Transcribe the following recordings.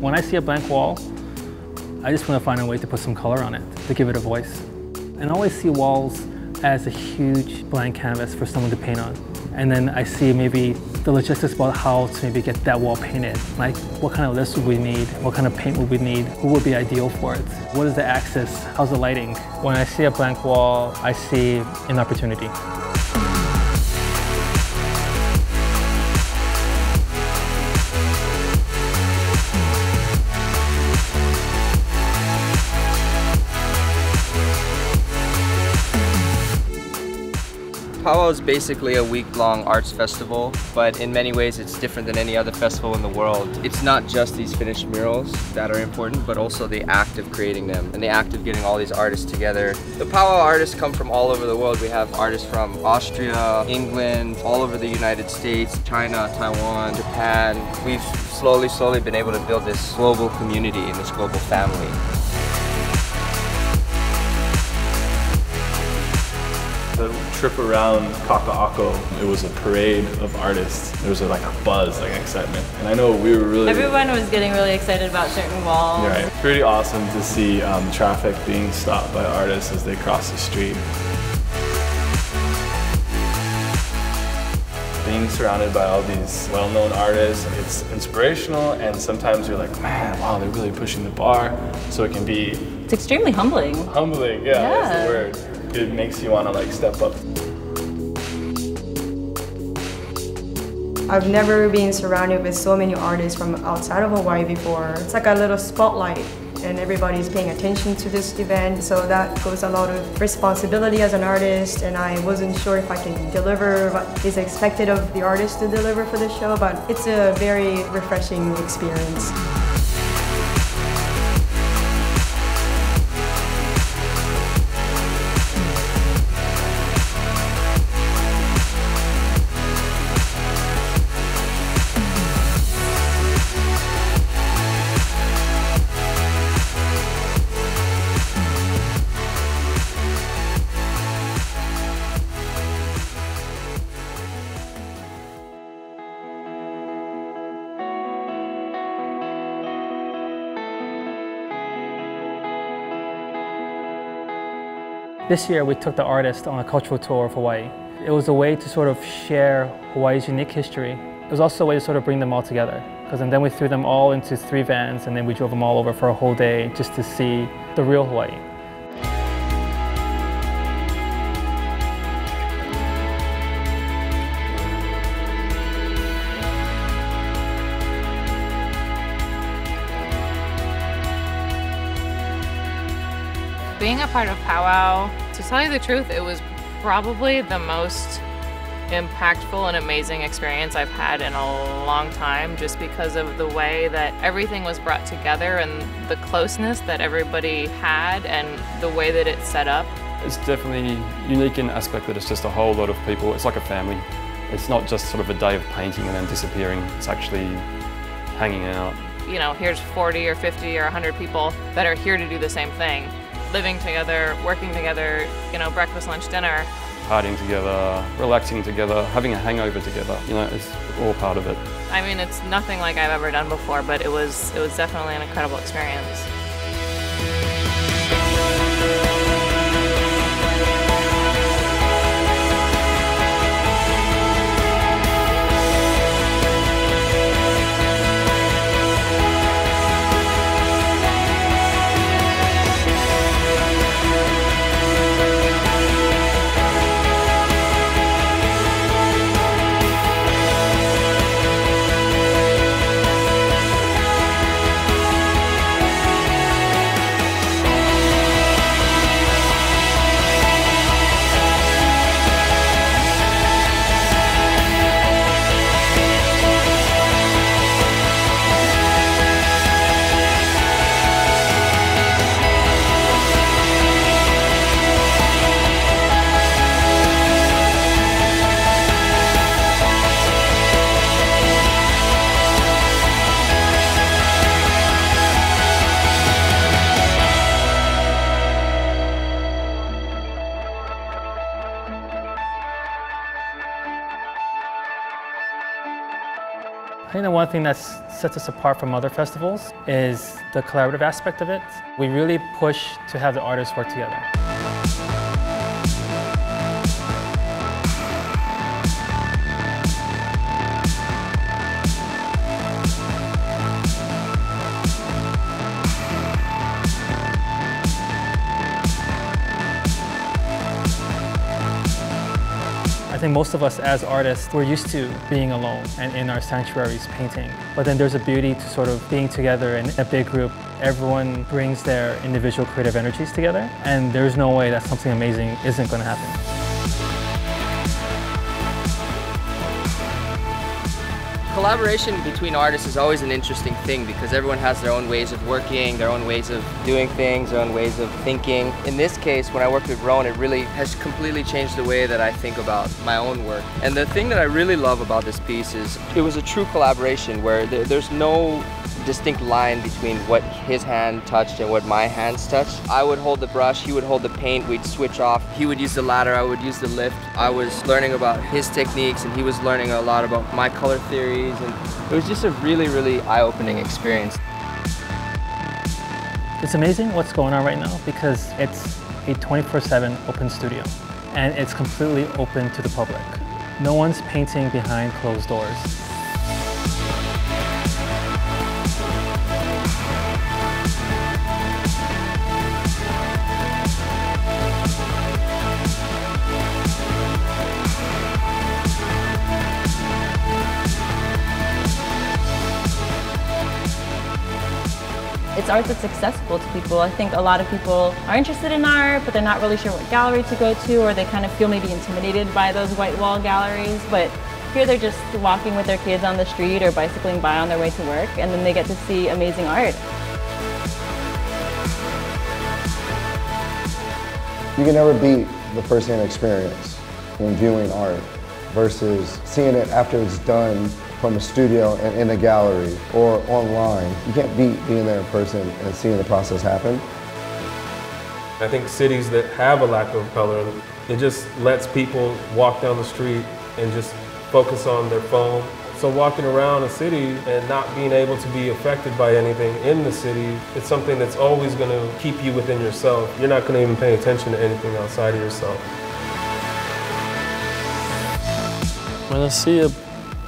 When I see a blank wall, I just want to find a way to put some color on it, to give it a voice. And I always see walls as a huge blank canvas for someone to paint on. And then I see maybe the logistics about how to maybe get that wall painted. Like, what kind of list would we need? What kind of paint would we need? Who would be ideal for it? What is the axis? How's the lighting? When I see a blank wall, I see an opportunity. Pow Wow is basically a week-long arts festival, but in many ways it's different than any other festival in the world. It's not just these finished murals that are important, but also the act of creating them and the act of getting all these artists together. The Pow Wow artists come from all over the world. We have artists from Austria, England, all over the United States, China, Taiwan, Japan. We've slowly been able to build this global community and this global family. The trip around Kaka'ako, it was a parade of artists. There was like a buzz, like excitement. And I know we were really... Everyone was getting really excited about certain walls. Right. Pretty awesome to see traffic being stopped by artists as they cross the street. Being surrounded by all these well-known artists, it's inspirational, and sometimes you're like, man, wow, they're really pushing the bar. So it can be... It's extremely humbling. Humbling, yeah, that's the word. It makes you want to like step up. I've never been surrounded with so many artists from outside of Hawaii before. It's like a little spotlight and everybody's paying attention to this event, so that goes a lot of responsibility as an artist, and I wasn't sure if I can deliver what is expected of the artist to deliver for the show, but it's a very refreshing experience. This year we took the artist on a cultural tour of Hawaii. It was a way to sort of share Hawaii's unique history. It was also a way to sort of bring them all together. And then we threw them all into 3 vans and then we drove them all over for a whole day just to see the real Hawaii. Being a part of Pow Wow, to tell you the truth, it was probably the most impactful and amazing experience I've had in a long time, just because of the way that everything was brought together and the closeness that everybody had and the way that it's set up. It's definitely unique in the aspect that it's just a whole lot of people. It's like a family. It's not just sort of a day of painting and then disappearing. It's actually hanging out. You know, here's 40 or 50 or 100 people that are here to do the same thing. Living together, working together, you know, breakfast, lunch, dinner. Partying together, relaxing together, having a hangover together. You know, it's all part of it. I mean, it's nothing like I've ever done before, but it was definitely an incredible experience. think the one thing that sets us apart from other festivals is the collaborative aspect of it. We really push to have the artists work together. I think most of us as artists, we're used to being alone and in our sanctuaries painting. But then there's a beauty to sort of being together in a big group. Everyone brings their individual creative energies together, and there's no way that something amazing isn't going to happen. Collaboration between artists is always an interesting thing because everyone has their own ways of working, their own ways of doing things, their own ways of thinking. In this case, when I worked with Rowan, it really has completely changed the way that I think about my own work. And the thing that I really love about this piece is it was a true collaboration where there's no distinct line between what his hand touched and what my hands touched. I would hold the brush, he would hold the paint, we'd switch off. He would use the ladder, I would use the lift. I was learning about his techniques and he was learning a lot about my color theories, and it was just a really, really eye-opening experience. It's amazing what's going on right now because it's a 24/7 open studio and it's completely open to the public. No one's painting behind closed doors. It's art that's accessible to people. I think a lot of people are interested in art, but they're not really sure what gallery to go to, or they kind of feel maybe intimidated by those white wall galleries. But here they're just walking with their kids on the street or bicycling by on their way to work, and then they get to see amazing art. You can never beat the first-hand experience when viewing art versus seeing it after it's done from a studio and in a gallery or online. You can't beat being there in person and seeing the process happen. I think cities that have a lack of color, it just lets people walk down the street and just focus on their phone. So walking around a city and not being able to be affected by anything in the city, it's something that's always going to keep you within yourself. You're not going to even pay attention to anything outside of yourself. When I see a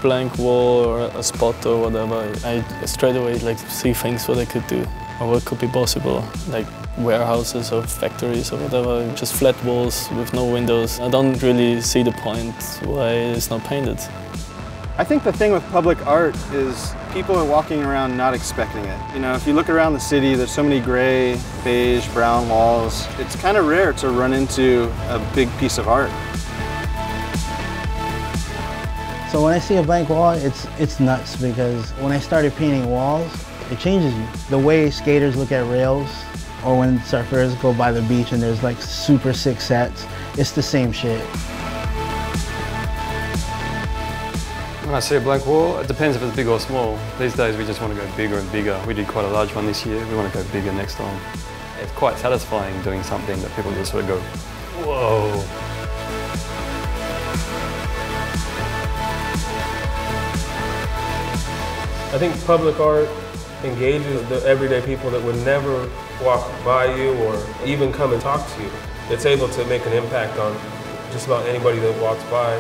blank wall or a spot or whatever, I straight away see things what I could do or what could be possible, like warehouses or factories or whatever, just flat walls with no windows. I don't really see the point why it's not painted. I think the thing with public art is people are walking around not expecting it. You know, if you look around the city, there's so many gray, beige, brown walls. It's kind of rare to run into a big piece of art. So when I see a blank wall, it's nuts because when I started painting walls, it changes you. The way skaters look at rails, or when surfers go by the beach and there's like super sick sets, it's the same shit. When I see a blank wall, it depends if it's big or small. These days we just want to go bigger and bigger. We did quite a large one this year. We want to go bigger next time. It's quite satisfying doing something that people just sort of go, whoa. I think public art engages the everyday people that would never walk by you or even come and talk to you. It's able to make an impact on just about anybody that walks by.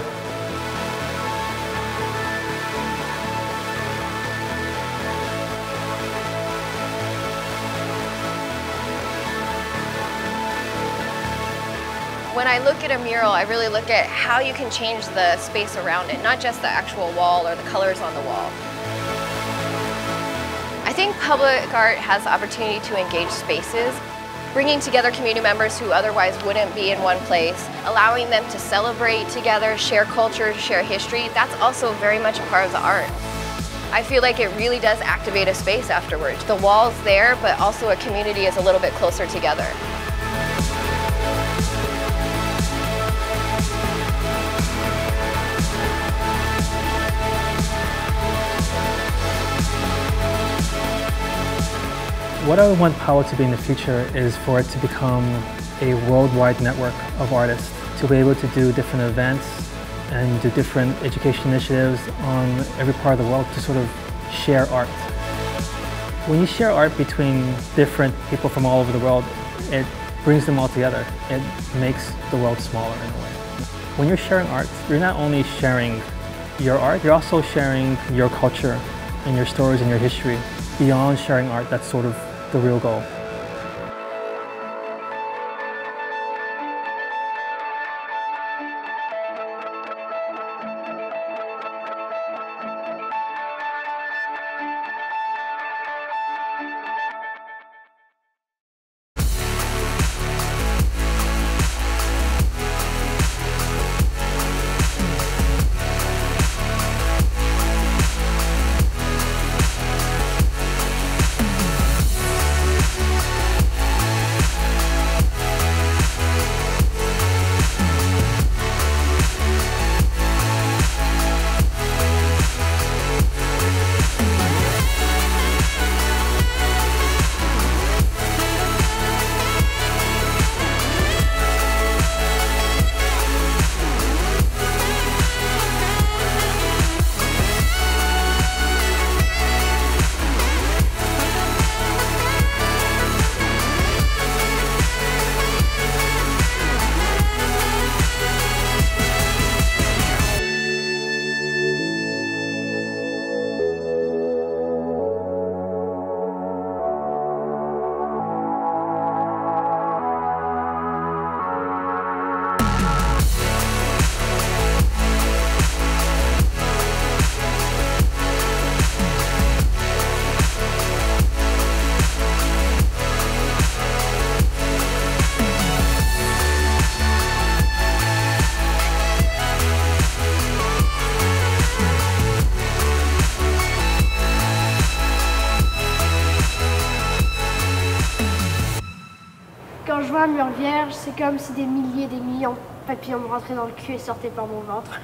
When I look at a mural, I really look at how you can change the space around it, not just the actual wall or the colors on the wall. I think public art has the opportunity to engage spaces, bringing together community members who otherwise wouldn't be in one place, allowing them to celebrate together, share culture, share history. That's also very much a part of the art. I feel like it really does activate a space afterwards. The wall's there, but also a community is a little bit closer together. What I want Pow Wow to be in the future is for it to become a worldwide network of artists, to be able to do different events and do different education initiatives on every part of the world to sort of share art. When you share art between different people from all over the world, it brings them all together. It makes the world smaller in a way. When you're sharing art, you're not only sharing your art, you're also sharing your culture and your stories and your history. Beyond sharing art, that's sort of the real goal. Quand je vois un mur vierge, c'est comme si des milliers de papillons me rentraient dans le cul et sortaient par mon ventre.